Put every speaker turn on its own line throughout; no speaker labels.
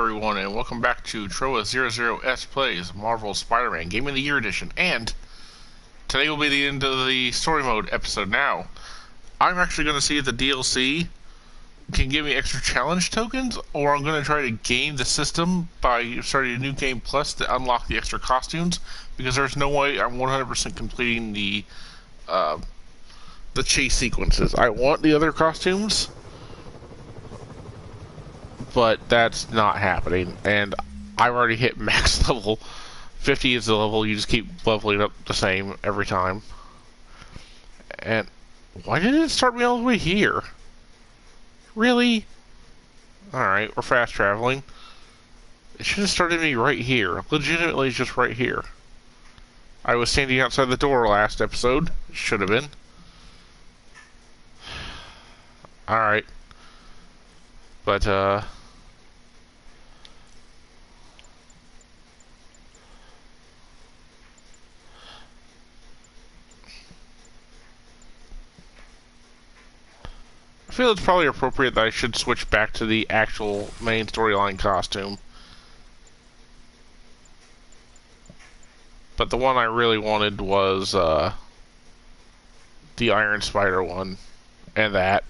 everyone, and welcome back to Trowa00S Plays Marvel Spider-Man Game of the Year Edition. And today will be the end of the story mode episode. Now, I'm actually going to see if the DLC can give me extra challenge tokens, or I'm going to try to game the system by starting a new game plus to unlock the extra costumes, because there's no way I'm 100% completing the chase sequences. I want the other costumes, but that's not happening, and I've already hit max level. 50 is the level, you just keep leveling up the same every time. And why did it start me all the way here? Really? Alright, we're fast traveling. It should have started me right here. Legitimately just right here. I was standing outside the door last episode. Should have been. Alright. But, I feel it's probably appropriate that I should switch back to the actual main storyline costume. But the one I really wanted was, the Iron Spider one. And that.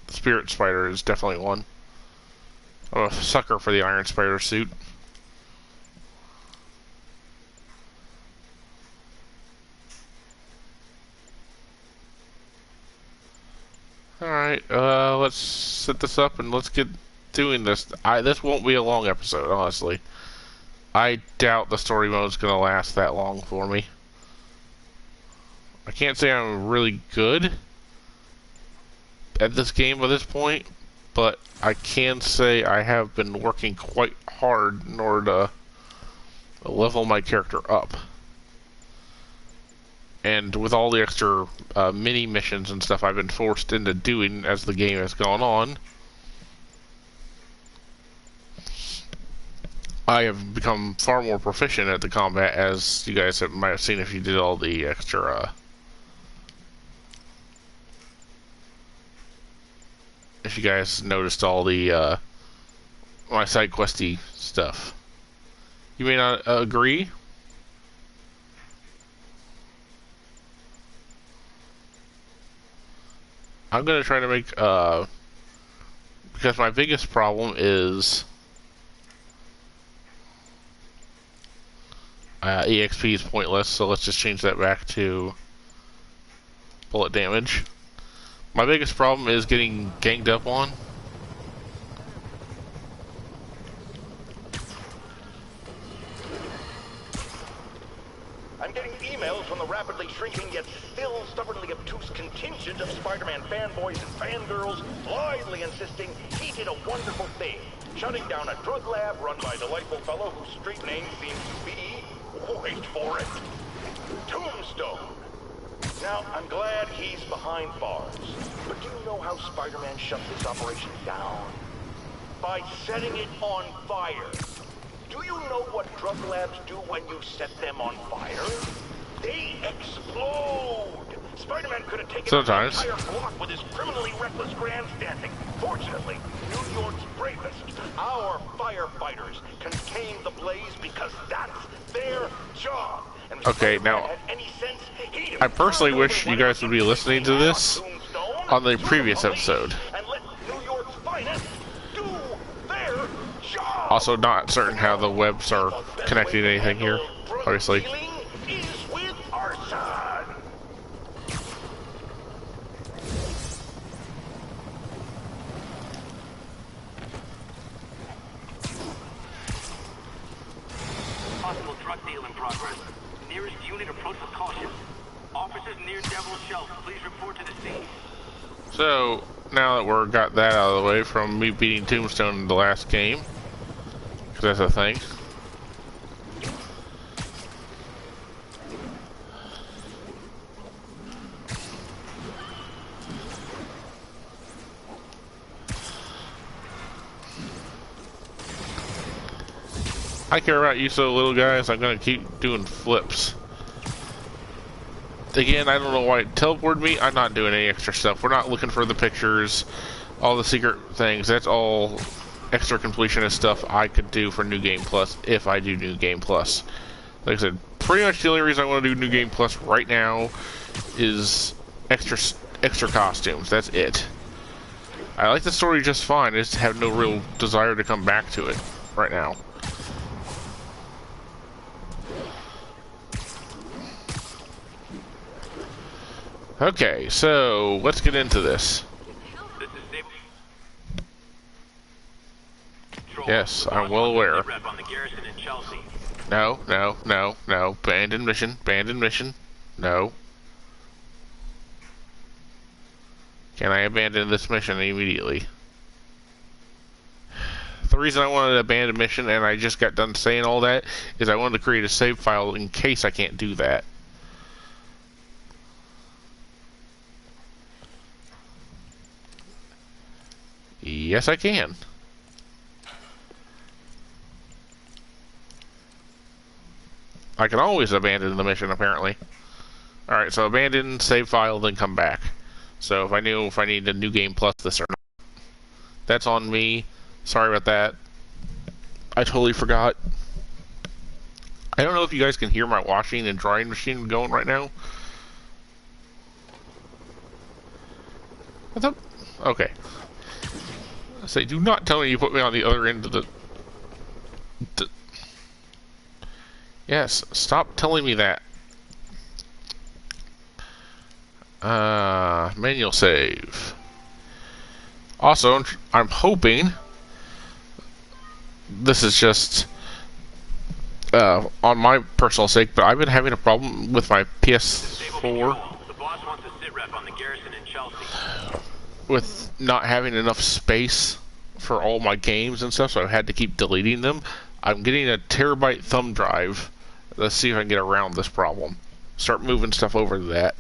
The Spirit Spider is definitely one. I'm a sucker for the Iron Spider suit. Alright, let's set this up and let's get doing this. This won't be a long episode, honestly. I doubt the story mode's gonna last that long for me. I can't say I'm really good at this game at this point, but I can say I have been working quite hard in order to level my character up. And with all the extra mini missions and stuff I've been forced into doing as the game has gone on, I have become far more proficient at the combat, as you guys might have seen if you did all the extra if you guys noticed all the my side questy stuff. You may not agree. I'm gonna try to make because my biggest problem is EXP is pointless, so let's just change that back to bullet damage. My biggest problem is getting ganged up on.
I'm getting emails from the rapidly shrinking yet still stubbornly obtuse contingent of Spider-Man fanboys and fangirls blithely insisting he did a wonderful thing, shutting down a drug lab run by a delightful fellow whose street name seems to be, wait for it, Tombstone. Now, I'm glad he's behind bars, but do you know how Spider-Man shut this operation down? By setting it on fire. Do you know what drug labs do when you set them on fire? They explode! Spider-Man could have taken
sometimes
the entire block with his criminally reckless grandstanding. Fortunately, New York's bravest, our firefighters, contained the blaze because that's their job. And
okay, now, I personally wish you guys would be listening to this on the previous episode.
And let New York's finest do their job.
Also, not certain how the webs are connecting to anything here, obviously.
Is with arson.
Possible drug deal in progress. Nearest unit approach with caution. Officers near Devil's Shelf, please report to the scene.
So, now that we've got that out of the way from me beating Tombstone in the last game, because that's a thing. I care about you so little, guys. I'm gonna keep doing flips. Again, I don't know why it teleported me. I'm not doing any extra stuff. We're not looking for the pictures, all the secret things. That's all extra completionist stuff I could do for New Game Plus if I do New Game Plus. Like I said, pretty much the only reason I want to do New Game Plus right now is extra costumes. That's it. I like the story just fine. I just have no real desire to come back to it right now. Okay, so let's get into this. Yes, I'm well aware. No, no, no, no. Abandoned mission. Abandoned mission. No. Can I abandon this mission immediately? The reason I wanted to abandon mission, and I just got done saying all that, is I wanted to create a save file in case I can't do that. Yes, I can. I can always abandon the mission, apparently. Alright, so abandon, save file, then come back. So if I knew if I need a New Game Plus this or not. That's on me. Sorry about that. I totally forgot. I don't know if you guys can hear my washing and drying machine going right now. What's up? Okay. I say, do not tell me you put me on the other end of the... Yes, stop telling me that. Manual save. Also, I'm hoping this is just on my personal sake, but I've been having a problem with my PS4 with not having enough space for all my games and stuff, so I've had to keep deleting them. I'm getting a terabyte thumb drive. Let's see if I can get around this problem. Start moving stuff over to that.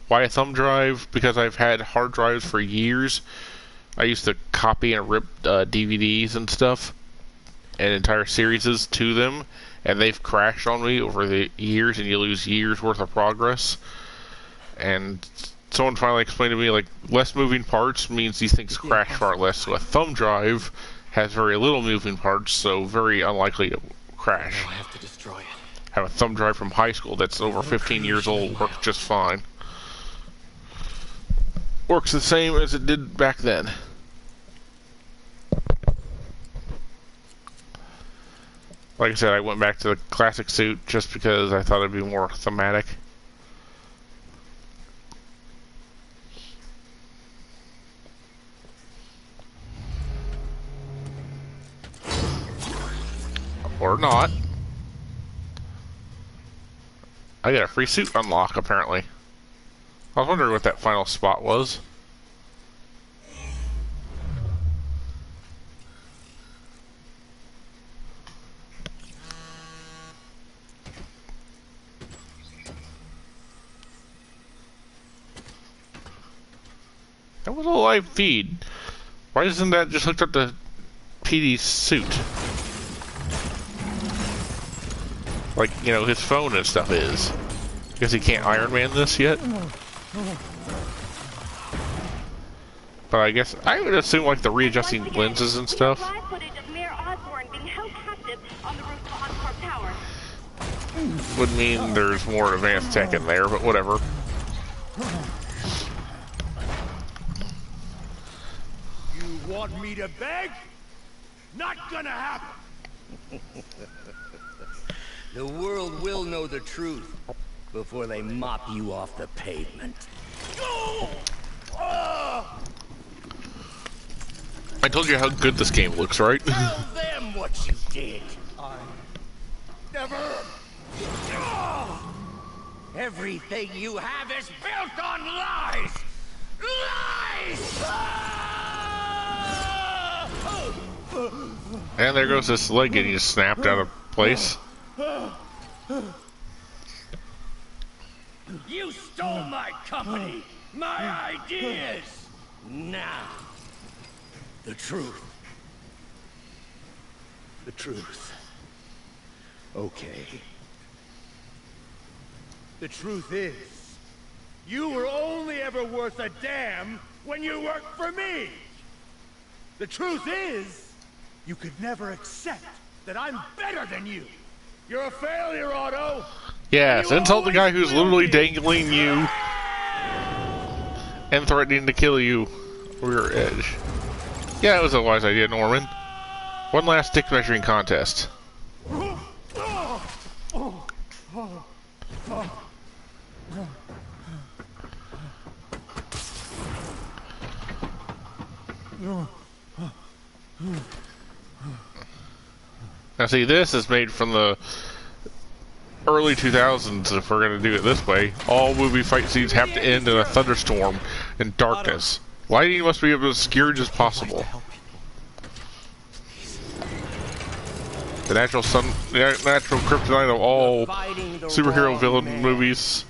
Why a thumb drive? Because I've had hard drives for years. I used to copy and rip DVDs and stuff, and entire series to them, and they've crashed on me over the years, and you lose years worth of progress. And someone finally explained to me, like, less moving parts means these things crash far less. So a thumb drive has very little moving parts, so very unlikely to crash.
I have to destroy it.
I have a thumb drive from high school that's over 15 years old, works just fine. Works the same as it did back then. Like I said, I went back to the classic suit just because I thought it'd be more thematic. Or not. I got a free suit unlock, apparently. I was wondering what that final spot was. That was a live feed. Why isn't that just hooked up to PD's suit? Like, you know, his phone and stuff is. Because he can't Iron Man this yet? But I guess, I would assume like the readjusting lenses and stuff would mean there's more advanced tech in there, but whatever.
You want me to beg? Not gonna happen!
The world will know the truth before they mop you off the pavement.
I told you how good this game looks, right?
Tell them what you did.
I never...
Everything you have is built on lies! Lies!
And there goes this leg getting snapped out of place.
You stole my company, my ideas! Now, the truth.
The truth. Okay. The truth is, you were only ever worth a damn when you worked for me! The truth is, you could never accept that I'm better than you. You're a failure, Otto.
Yes,
You
insult the guy
always
who's
will
literally
be.
dangling you and threatening to kill you over your edge. Yeah, it was a wise idea, Norman. One last stick measuring contest. Now see, this is made from the early 2000s. If we're going to do it this way, all movie fight scenes have to end in a thunderstorm and darkness. Lighting must be as obscured as possible. The natural kryptonite of all superhero villain movies,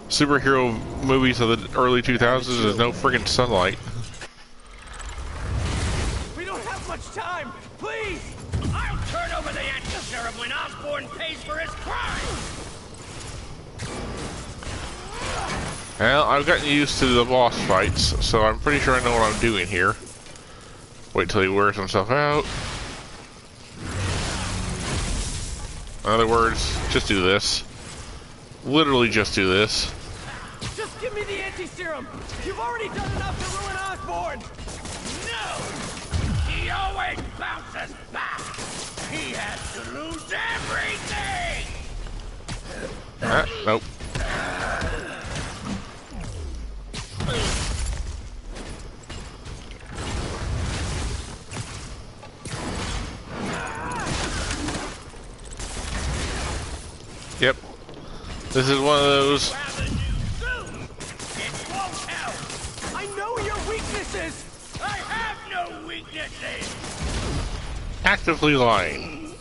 superhero movies of the early 2000s is no friggin' sunlight.
We don't have much time. Please! I'll turn over the anti-serum when Osborn pays for his crime!
Well, I've gotten used to the boss fights, so I'm pretty sure I know what I'm doing here. Wait till he wears himself out. In other words, just do this. Literally just do this.
Just give me the anti-serum! You've already done enough to ruin Osborn! No! He always bounces back! He has to lose everything!
Nope. Yep. This is one of those.
I know your weaknesses! I have no weaknesses!
Actively lying.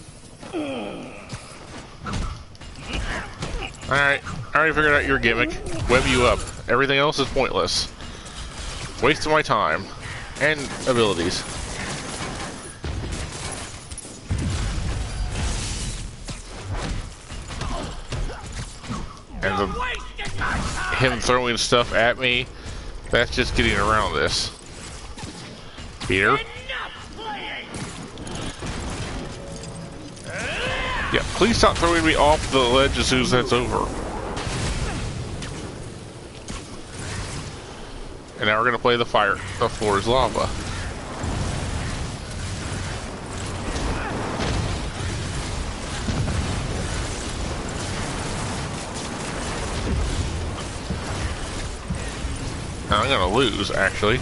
Alright, I already figured out your gimmick. Web you up. Everything else is pointless. Waste of my time. And abilities. And him throwing stuff at me, that's just getting around this. Peter? Yeah, please stop throwing me off the ledge as soon as that's over. And now we're gonna play the floor is lava. Now I'm gonna lose, actually.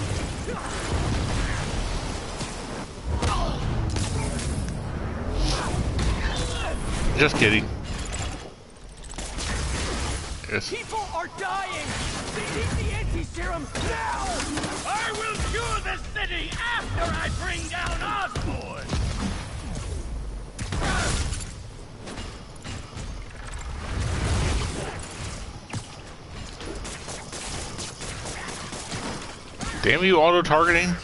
Just kidding. Yes.
People are dying! They need the anti-serum now! I will cure the city after I bring down Osborn!
Damn you, auto-targeting.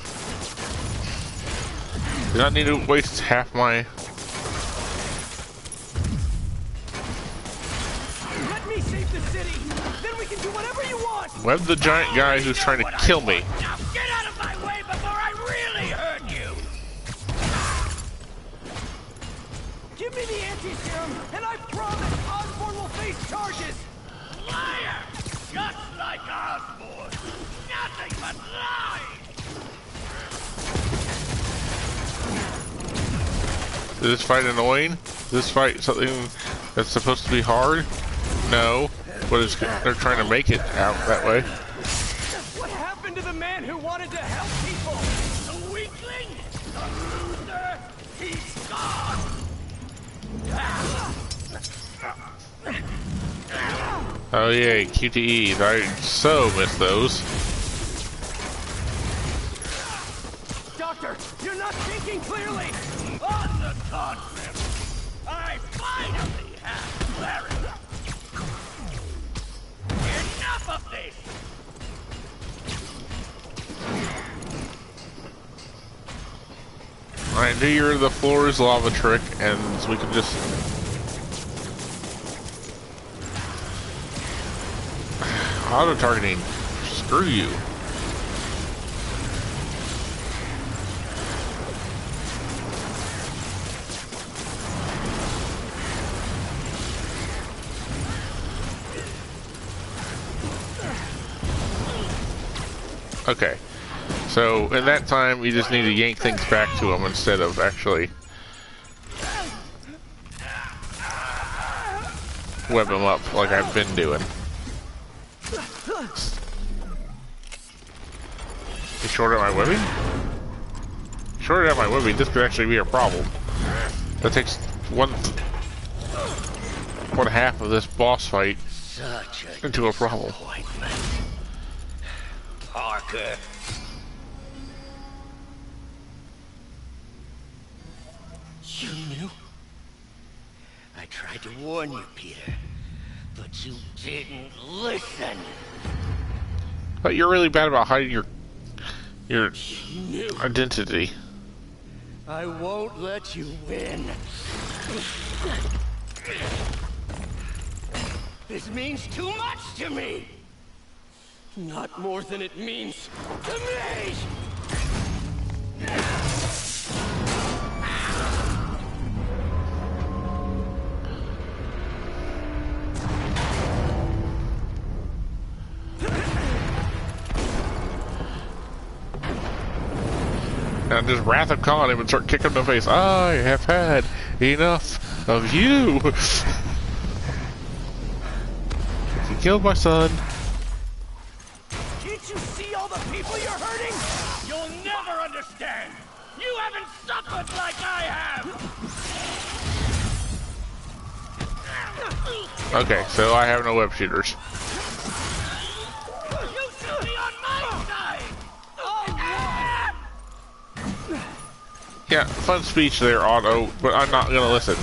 Do not need to waste half my...
Let me save the city! Then we can do whatever you want!
Web the giant guy who's trying to kill me.
Now get out of my way before I really hurt you! Give me the anti-serum, and I promise Osborn will face charges! Liar! Just like Osborn! Nothing but lies!
Is this fight annoying? Is this fight something that's supposed to be hard? No. But it's, they're trying to make it out that way.
What happened to the man who wanted to help people? The weakling? The loser? He's gone!
Oh yay, QTEs. I so miss those.
Doctor, you're not thinking clearly! On the contrary, I finally have clarity! Enough of this!
Alright, do your the floor is lava trick, and we can just... Auto-targeting. Screw you. Okay. So, in that time, you just need to yank things back to him instead of actually web him up like I've been doing. You shorted out my webbing? Shorted out my webbing, this could actually be a problem. That takes one half of this boss fight into a problem.
Parker. You knew? I tried to warn you, Peter, but you didn't listen.
But you're really bad about hiding your identity.
I won't let you win. This means too much to me. Not more than it means to me.
And just Wrath of Khan him and start kicking him in the face. I have had enough of you. You killed my son.
Can't you see all the people you're hurting? You'll never understand. You haven't suffered like I have.
Okay, so I have no web shooters.
You should be on my side.
Yeah, fun speech there, Otto, but I'm not gonna listen.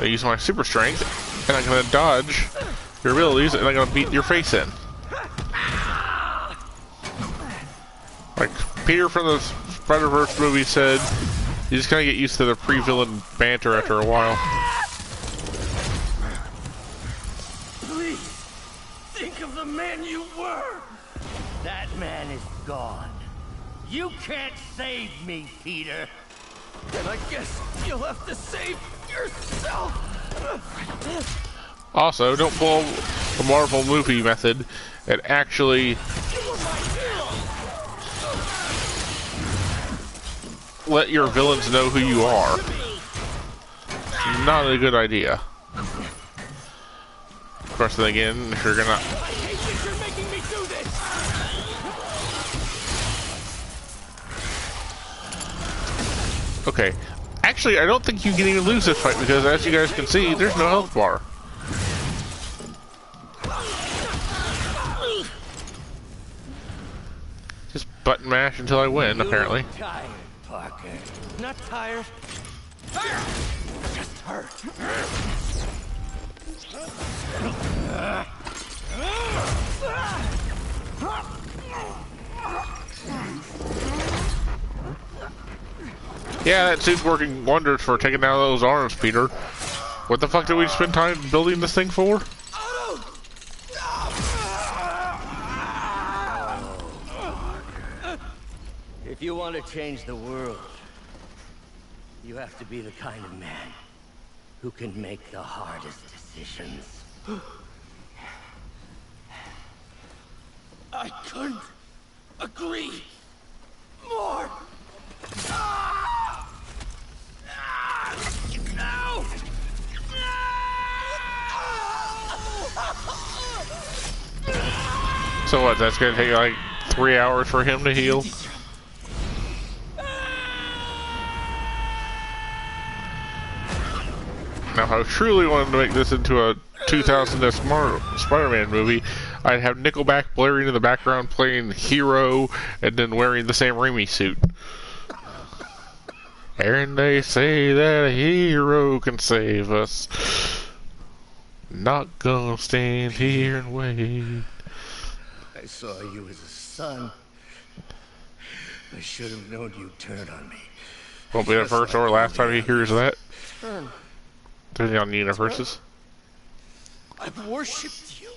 I use my super strength, and I'm gonna dodge your abilities, and I'm gonna beat your face in. Like Peter from the Spider-Verse movie said, you just gotta get used to the pre-villain banter after a while.
Please, think of the man you were. That man is gone. You can't save me, Peter. Then I guess you'll have to save yourself.
Also, don't pull the Marvel movie method and actually let your villains know who you are. Not a good idea. Of course, then again, if you're gonna...
I hate that you're making me do this.
Okay. Actually, I don't think you can even lose this fight because, as you guys can see, there's no health bar. Just button mash until I win, apparently.
You're tired, Parker. Not tired. Just hurt.
Yeah, that suit's working wonders for taking down those arms, Peter. What the fuck did we spend time building this thing for?
If you want to change the world, you have to be the kind of man who can make the hardest decisions. I couldn't agree more. No!
So what, that's gonna take like 3 hours for him to heal? Now, if I truly wanted to make this into a 2000 Spider-Man movie, I'd have Nickelback blaring in the background playing Hero and then wearing the Sam Raimi suit. And they say that a hero can save us. Not gonna stand here and wait.
I saw you as a son. I should have known you'd turn on me.
Won't be the first or last time he hears that.
Turn.
Depending on the universes.
I've worshipped you.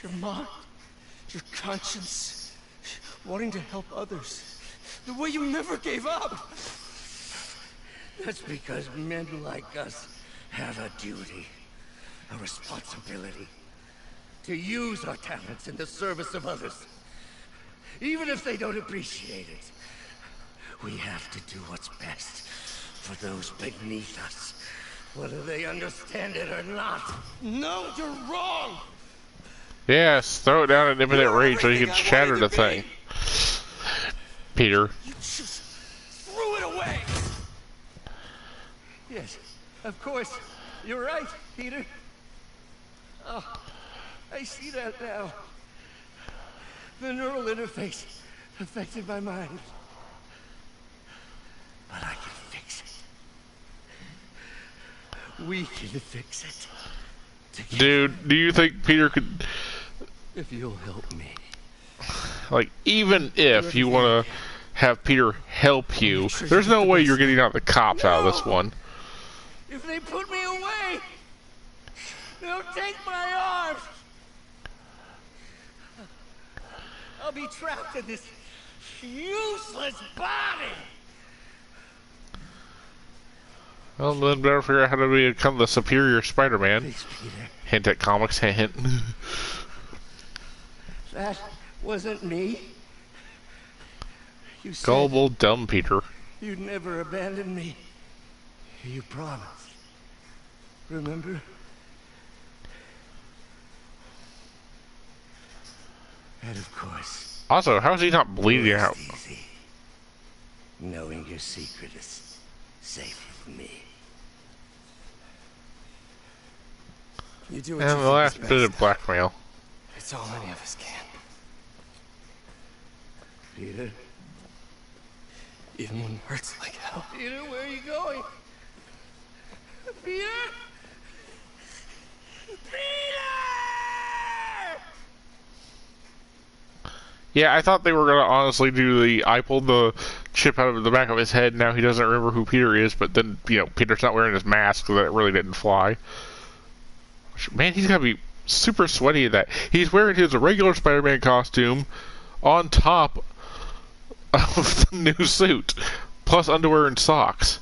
Your mind, your conscience, wanting to help others. The way you never gave up. That's because men like us have a duty, a responsibility, to use our talents in the service of others. even if they don't appreciate it. We have to do what's best for those beneath us, whether they understand it or not. No, you're wrong!
Yes, throw it down at imminent range so you can shatter the thing. Peter.
You just threw it away! Yes, of course. You're right, Peter. Oh, I see that now. The neural interface affected my mind. But I can fix it. We can fix it. Together.
Dude, do you think Peter could...
If you'll help me.
Like, even if you want to have Peter help you, there's no way you're getting out the cops out of this one.
If they put me away, they'll take my arms. I'll be trapped in this useless body.
Well, then better figure out how to become the superior Spider-Man.
Please, Peter.
Hint at comics, hint, hint.
That wasn't me. You said
Gullible, dumb Peter.
you'd never abandon me. You promised. Remember? And of course.
Also, how is he not bleeding
it's
out?
Easy. Knowing your secret is safe with me. You do what
And the last bit of blackmail.
It's all many of us can. Peter? Even when it hurts like hell. Peter, where are you going? Peter? Peter!
Yeah, I thought they were going to honestly do the I pulled the chip out of the back of his head, now he doesn't remember who Peter is, but then, you know, Peter's not wearing his mask, so that it really didn't fly. Man, he's got to be super sweaty in that. He's wearing his regular Spider-Man costume on top of the new suit, plus underwear and socks.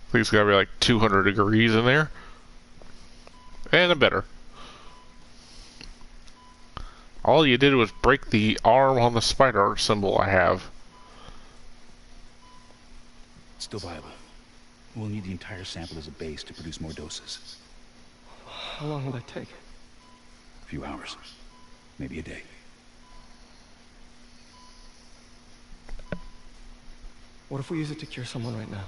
I think it's got to be like 200 degrees in there. And a better. All you did was break the arm on the spider symbol I have.
Still viable. We'll need the entire sample as a base to produce more doses.
How long will that take?
A few hours. Maybe a day.
What if we use it to cure someone right now?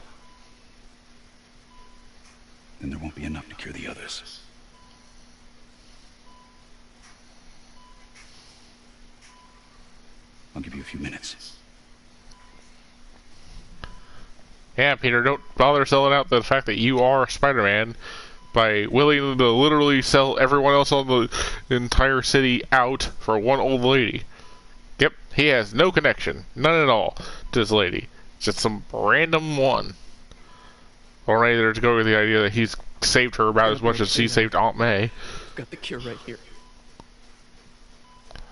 Then there won't be enough to cure the others. I'll give you a few minutes.
Yeah, Peter, don't bother selling out the fact that you are Spider-Man by willing to literally sell everyone else on the entire city out for one old lady. Yep, he has no connection, none at all, to this lady. Just some random one. Or either to go with the idea that he's saved her about as much as she saved Aunt May.
Got the cure right here.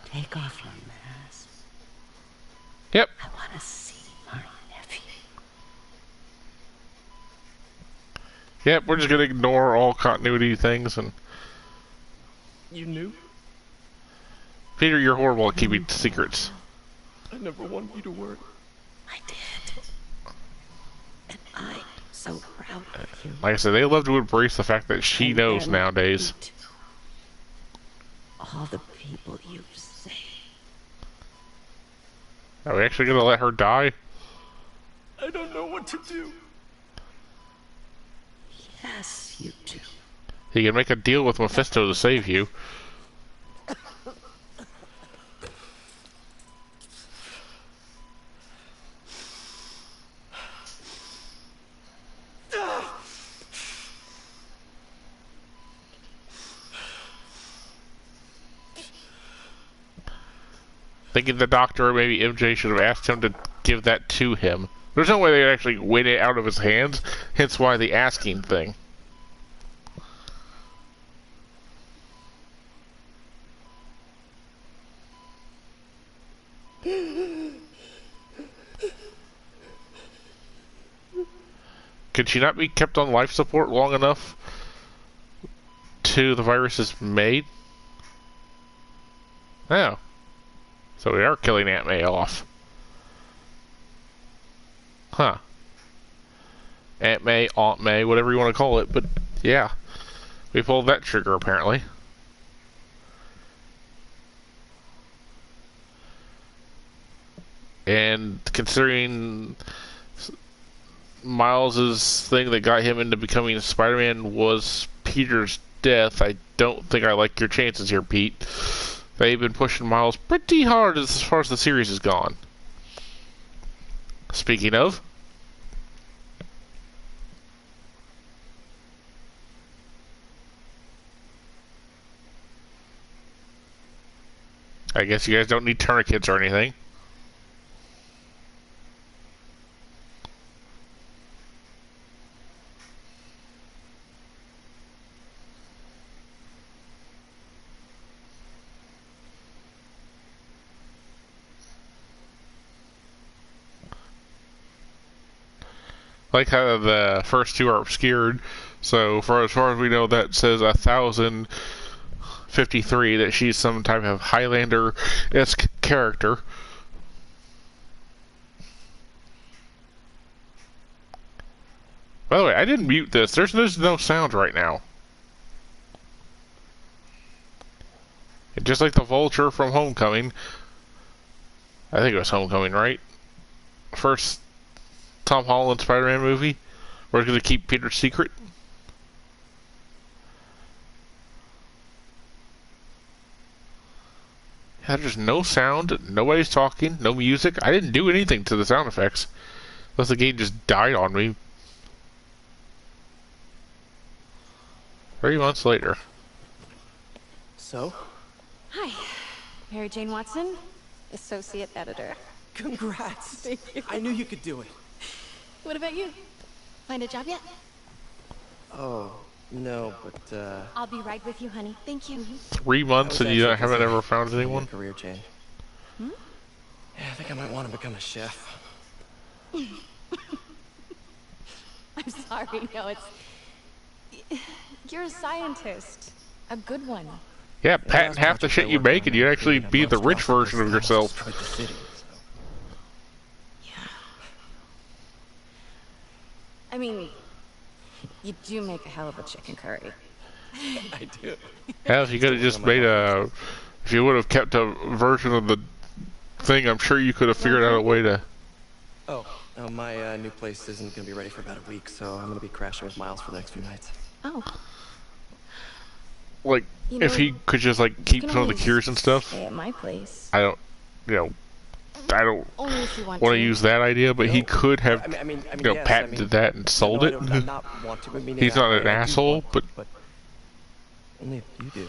Take off your mask.
Yep.
I want to see my nephew.
Yep, we're just gonna ignore all continuity things and...
You knew?
Peter, you're horrible at keeping secrets.
I never wanted you to worry.
I did. And I'm so proud of you.
Like I said, they love to embrace the fact that she
And
knows
them,
nowadays.
you too. All the people you've saved.
Are we actually gonna let her die?
I don't know what to do.
Yes, you do.
He can make a deal with Mephisto to save you. Thinking the doctor or maybe MJ should have asked him to give that to him. There's no way they'd actually win it out of his hands, hence why the asking thing. Could she not be kept on life support long enough till the virus is made? Oh. So we are killing Aunt May off. Huh. Aunt May, whatever you want to call it, but yeah. We pulled that trigger apparently. And considering Miles's thing that got him into becoming Spider-Man was Peter's death, I don't think I like your chances here, Pete. They've been pushing Miles pretty hard as far as the series has gone. Speaking of, I guess you guys don't need tourniquets or anything. Like how the first two are obscured, so for as far as we know, that says 1053 that she's some type of Highlander-esque character. By the way, I didn't mute this. There's no sound right now. And just like the Vulture from Homecoming, I think it was Homecoming, right? First Tom Holland Spider-Man movie. We're going to keep Peter's secret. Yeah, there's no sound, nobody's talking, no music. I didn't do anything to the sound effects. Unless the game just died on me. 3 months later.
So?
Hi, Mary Jane Watson, Associate Editor.
Congrats!
Thank you.
I knew you could do it.
What about you? Find a job yet?
Oh, no, but,
I'll be right with you, honey. Thank you.
3 months and you haven't ever found anyone?
Career change. Yeah, I think I might want to become a chef.
I'm sorry, no, it's... You're a scientist. A good one.
Yeah, patent half the shit you make and you'd actually be the rich version of yourself.
I mean, you do make a hell of a chicken curry.
I do.
Yeah, if you could have just made a... If you would have kept a version of the thing, I'm sure you could have figured out a way to...
My new place isn't going to be ready for about a week, so I'm going to be crashing with Miles for the next few nights.
Oh.
Like,
You know,
if he could just, like, keep
can
some of the
always
cures and stuff.
Stay at my place.
I don't
Only if you want
want
to
to use that idea, but he could have,
yes,
patented that and sold it.
I'm not want to, meaning
He's not
I
an
do
asshole,
want
but...
Only if you do.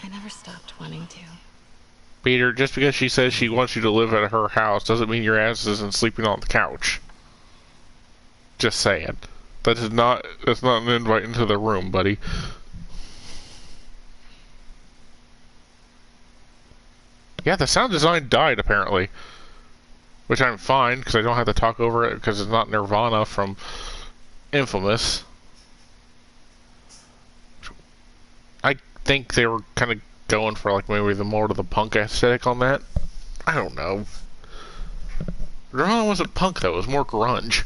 I never stopped wanting to.
Peter, just because she says she wants you to live at her house doesn't mean your ass isn't sleeping on the couch. Just saying. That's not an invite into the room, buddy. Yeah, the sound design died, apparently. Which I'm fine, because I don't have to talk over it, because it's not Nirvana from Infamous. I think they were kind of going for, like, maybe the more to the punk aesthetic on that. I don't know. Nirvana wasn't punk, though. It was more grunge.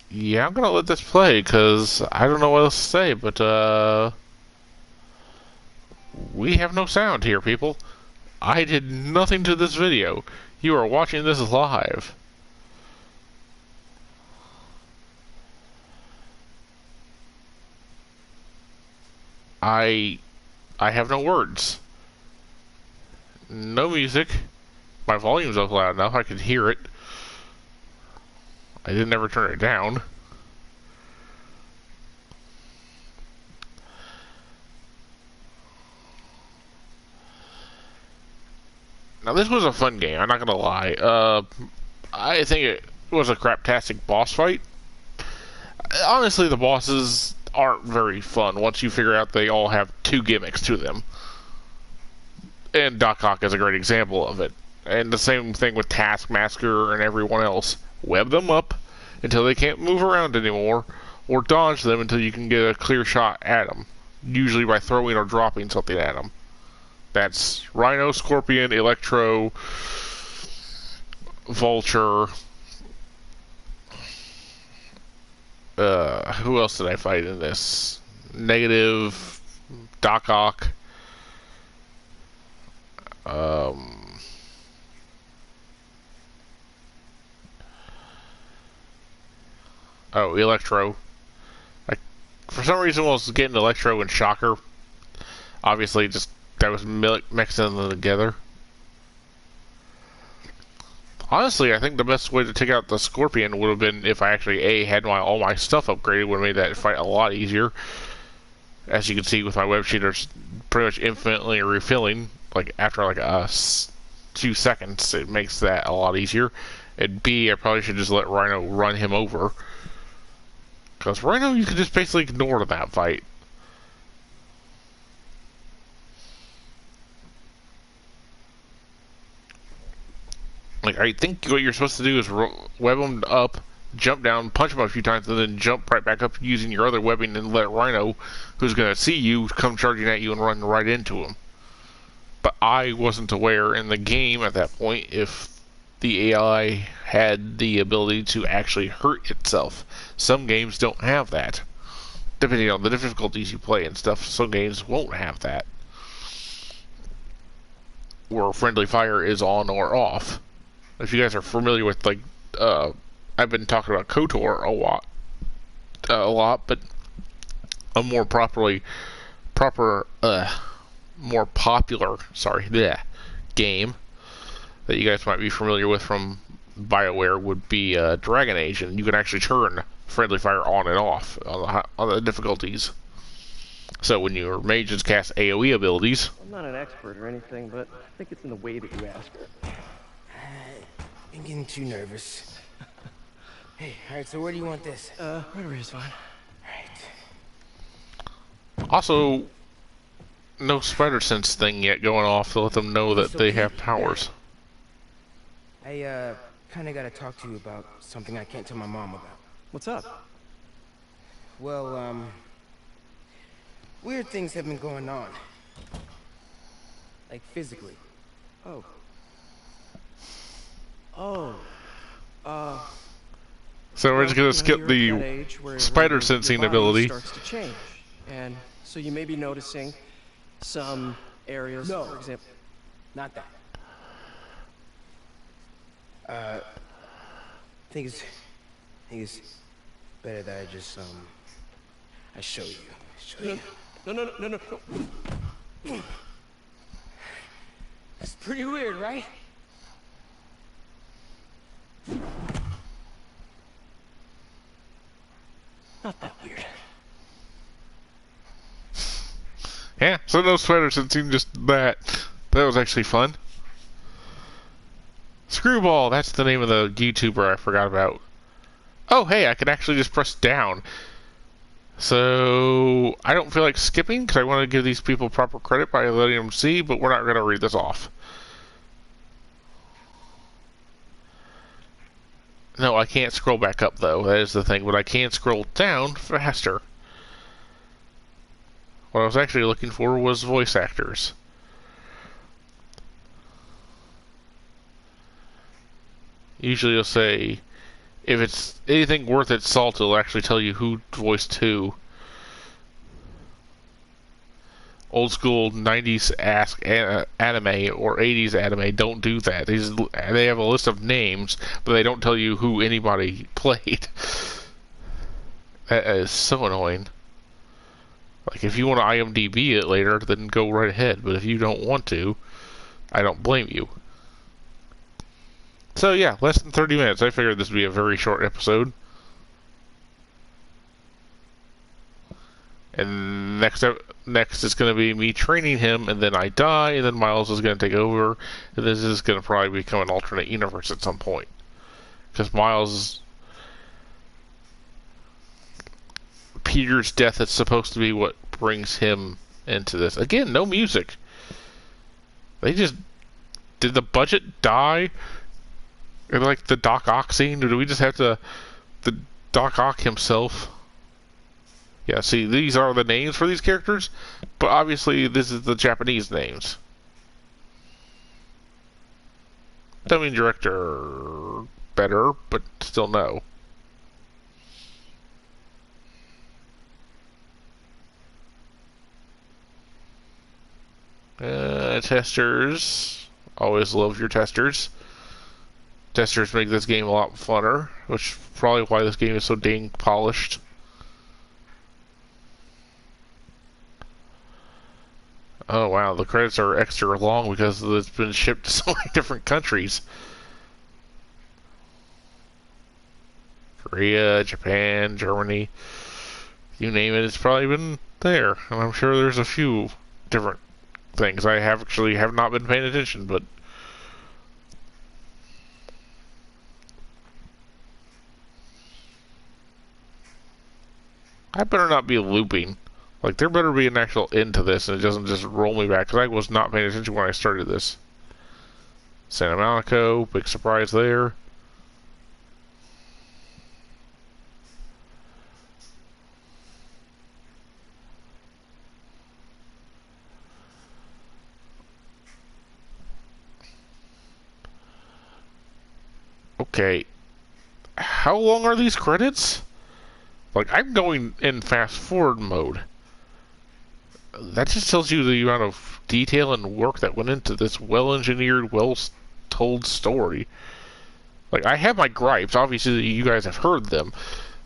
Yeah, I'm gonna let this play, because I don't know what else to say, but, we have no sound here, people. I did nothing to this video. You are watching this live. I have no words. No music. My volume's up loud enough, I could hear it. I didn't ever turn it down. Now this was a fun game, I'm not gonna lie. I think it was a craptastic boss fight. Honestly, the bosses aren't very fun once you figure out they all have two gimmicks to them. And Doc Ock is a great example of it. And the same thing with Taskmaster and everyone else. Web them up until they can't move around anymore, or dodge them until you can get a clear shot at them, usually by throwing or dropping something at them. That's Rhino, Scorpion, Electro, Vulture. Who else did I fight in this? Negative, Doc Ock. Oh, Electro. For some reason, I was getting Electro and Shocker. Obviously, just that was mixing them together. Honestly, I think the best way to take out the Scorpion would have been if I actually had all my stuff upgraded. Would have made that fight a lot easier. As you can see with my web cheaters, pretty much infinitely refilling. Like after like a 2 seconds, it makes that a lot easier. And B, I probably should just let Rhino run him over. Because Rhino, you can just basically ignore that fight. Like, I think what you're supposed to do is web him up, jump down, punch him a few times, and then jump right back up using your other webbing and let Rhino, who's going to see you, come charging at you and run right into him. But I wasn't aware in the game at that point if the AI had the ability to actually hurt itself. Some games don't have that. Depending on the difficulties you play and stuff, some games won't have that. Where friendly fire is on or off. If you guys are familiar with, like, I've been talking about KOTOR a lot, but a more more popular, game that you guys might be familiar with from BioWare would be Dragon Age, and you can actually turn friendly fire on and off on the difficulties. So when your mages cast AoE abilities...
I'm not an expert or anything, but I think it's in the way that you ask her.
I'm getting too nervous. Hey, alright, so where do you want this?
Right over here is fine.
Alright.
Also, no spider sense thing yet going off to let them know that they have powers.
I, kinda gotta talk to you about something I can't tell my mom about.
What's up?
Well, weird things have been going on. Like, physically.
Oh.
So we're just gonna skip the spider sensing ability.
Starts to change, and so you may be noticing some areas, for example.
Not that. I think it's better that I just I show you.
No.
It's pretty weird, right?
Not that weird.
Yeah, so no spider sensing, just that. That was actually fun. Screwball, that's the name of the YouTuber I forgot about. Oh, hey, I can actually just press down. So, I don't feel like skipping, because I want to give these people proper credit by letting them see, but we're not going to read this off. No, I can't scroll back up, though. That is the thing, but I can scroll down faster. What I was actually looking for was voice actors. Usually you'll say, if it's anything worth its salt, it'll actually tell you who voiced who. Old school 90s anime or 80s anime don't do that. They have a list of names, but they don't tell you who anybody played. That is so annoying. Like, if you want to IMDb it later, then go right ahead. But if you don't want to, I don't blame you. So yeah, less than 30 minutes. I figured this would be a very short episode. And next is going to be me training him, and then I die, and then Miles is going to take over, and this is going to probably become an alternate universe at some point. Because Peter's death is supposed to be what brings him into this. Again, no music. Did the budget die? Or like the Doc Ock scene? Or do we just have the Doc Ock himself Yeah, see, these are the names for these characters, but obviously this is the Japanese names. Dubbing director better, but still no. Testers. Always love your testers. Testers make this game a lot funner, which is probably why this game is so dang polished. Oh wow, the credits are extra long because it's been shipped to so many different countries. Korea, Japan, Germany, you name it, it's probably been there. And I'm sure there's a few different things. I have not been paying attention, but I better not be looping. Like, there better be an actual end to this, and it doesn't just roll me back, because I was not paying attention when I started this. Santa Monica, big surprise there. Okay. How long are these credits? Like, I'm going in fast forward mode. That just tells you the amount of detail and work that went into this well-engineered, well-told story. Like, I have my gripes. Obviously, you guys have heard them.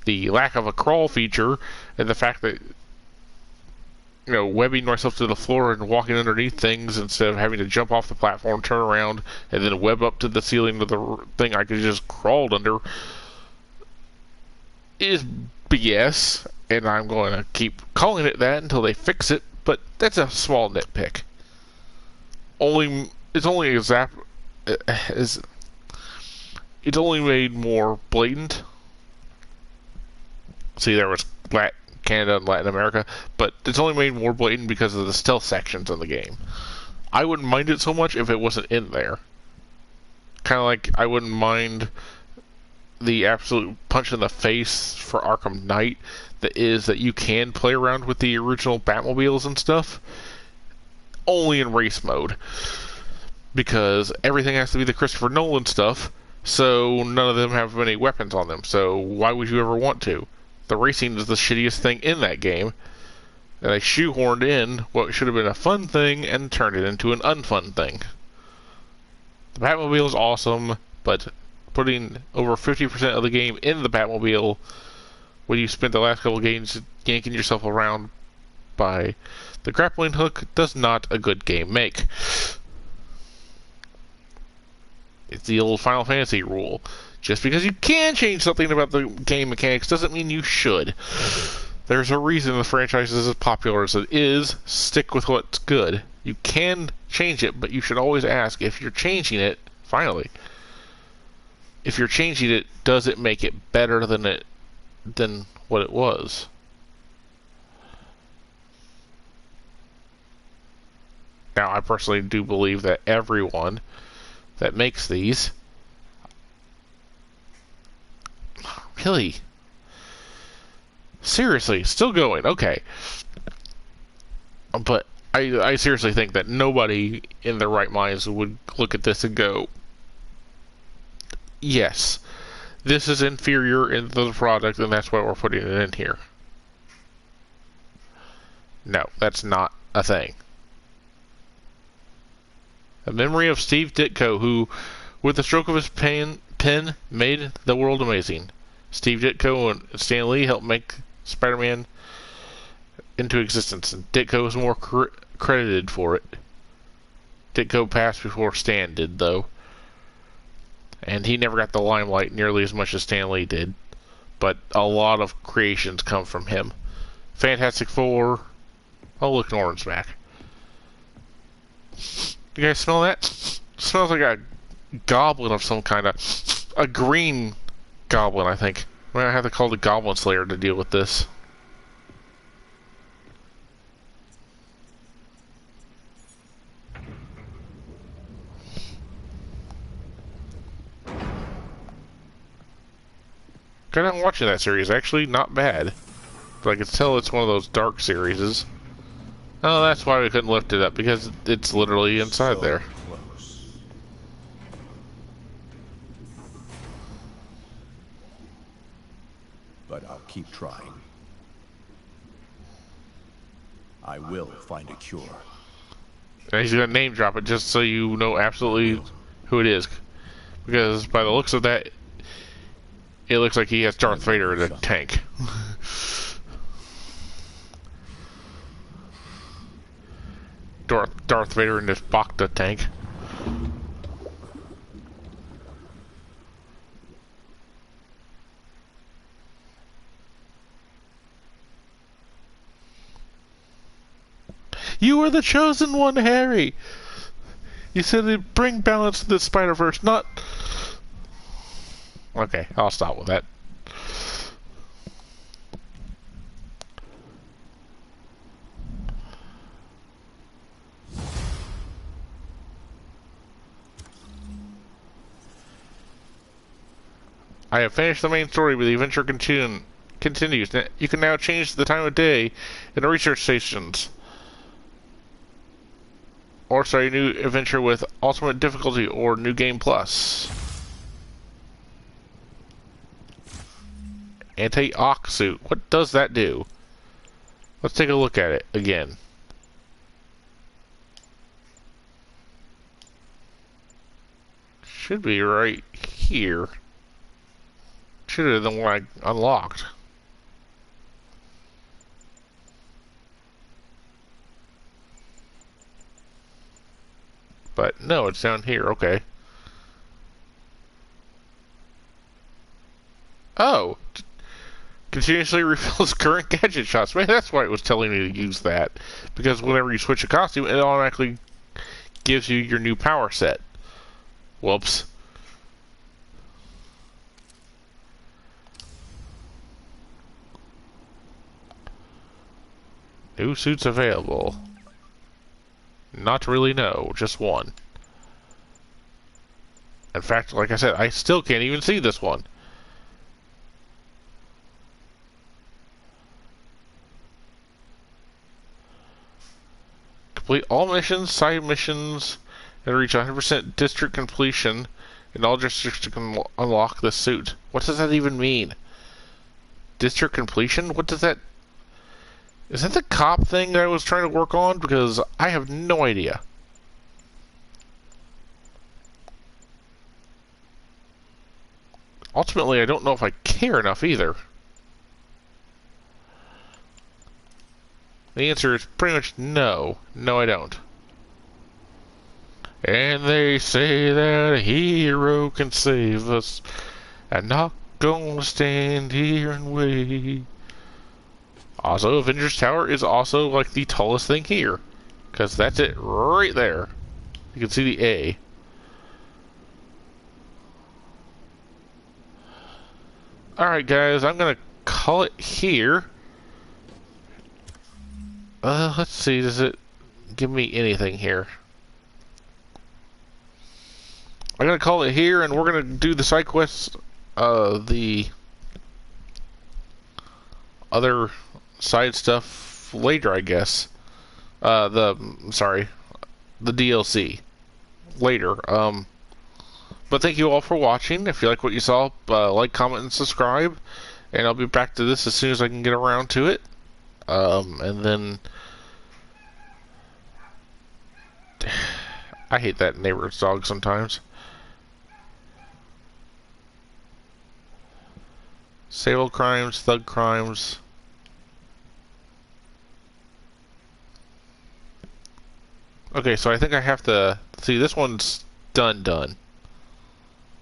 The lack of a crawl feature, and the fact that, you know, webbing myself to the floor and walking underneath things instead of having to jump off the platform, turn around, and then web up to the ceiling of the thing I could just crawled under is BS, and I'm going to keep calling it that until they fix it, but that's a small nitpick. It's only made more blatant. See, there was Canada and Latin America, but it's only made more blatant because of the stealth sections in the game. I wouldn't mind it so much if it wasn't in there. Kind of like I wouldn't mind the absolute punch in the face for Arkham Knight that is that you can play around with the original Batmobiles and stuff, only in race mode. Because everything has to be the Christopher Nolan stuff, so none of them have any weapons on them, so why would you ever want to? The racing is the shittiest thing in that game, and they shoehorned in what should have been a fun thing and turned it into an unfun thing. The Batmobile is awesome, but putting over 50% of the game in the Batmobile when you spent the last couple of games yanking yourself around by the grappling hook does not a good game make. It's the old Final Fantasy rule. Just because you can change something about the game mechanics doesn't mean you should. There's a reason the franchise is as popular as it is. Stick with what's good. You can change it, but you should always ask if you're changing it, finally. If you're changing it, does it make it better than what it was? Now, I personally do believe that everyone that makes these really, seriously, still going, okay, but I seriously think that nobody in their right minds would look at this and go, yes, this is inferior in the product and that's why we're putting it in here. No, that's not a thing. A memory of Steve Ditko, who, with the stroke of his pen, made the world amazing. Steve Ditko and Stan Lee helped make Spider-Man into existence, and Ditko is more credited for it. Ditko passed before Stan did, though. And he never got the limelight nearly as much as Stan Lee did. But a lot of creations come from him. Fantastic Four. Oh, look, Norman's back. You guys smell that? It smells like a goblin of some kind of... a green goblin, I think. I might have to call the Goblin Slayer to deal with this. Got out watching that series, actually, not bad. But I can tell it's one of those dark series. Oh, that's why we couldn't lift it up, because it's literally inside
So
there.
close. But I'll keep trying. I will find a cure.
And he's gonna name drop it just so you know absolutely who it is. Because by the looks of that, it looks like he has Darth Vader in a tank. Darth Vader in this Bacta tank. You are the chosen one, Harry! You said it'd bring balance to the Spider-Verse, not... Okay, I'll stop with that. I have finished the main story, but the adventure continues. You can now change the time of day in the research stations. Or start a new adventure with ultimate difficulty or new game plus. Anti-Ock suit. What does that do? Let's take a look at it again. Should be right here. Should have been the one I unlocked. But no, it's down here. Okay. Oh! Continuously refills current gadget shots. Man, that's why it was telling me to use that. Because whenever you switch a costume, it automatically gives you your new power set. Whoops. New suits available. Not really, no. Just one. In fact, like I said, I still can't even see this one. Complete all missions, side missions, and reach 100% district completion in all districts to unlock the suit. What does that even mean? District completion? What does that... Is that the cop thing that I was trying to work on? Because I have no idea. Ultimately, I don't know if I care enough either. The answer is pretty much no. No, I don't. And they say that a hero can save us. I'm not gonna stand here and wait. Also, Avengers Tower is also like the tallest thing here. Because that's it right there. You can see the A. Alright guys, I'm gonna call it here. Let's see, does it give me anything here? I'm gonna call it here, and we're gonna do the side quests, the other side stuff later, I guess. The DLC later. But thank you all for watching. If you like what you saw, like, comment, and subscribe. And I'll be back to this as soon as I can get around to it. And then... I hate that neighbor's dog sometimes. Sable crimes, thug crimes. Okay, so I think I have to... See, this one's done.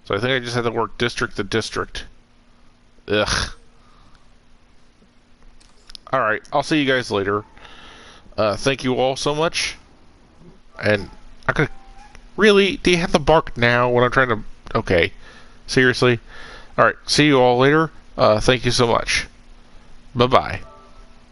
So I think I just have to work district to district. Ugh. Alright, I'll see you guys later. Thank you all so much. And I could... Really? Do you have to bark now when I'm trying to... Okay. Seriously? Alright, see you all later. Thank you so much. Bye-bye.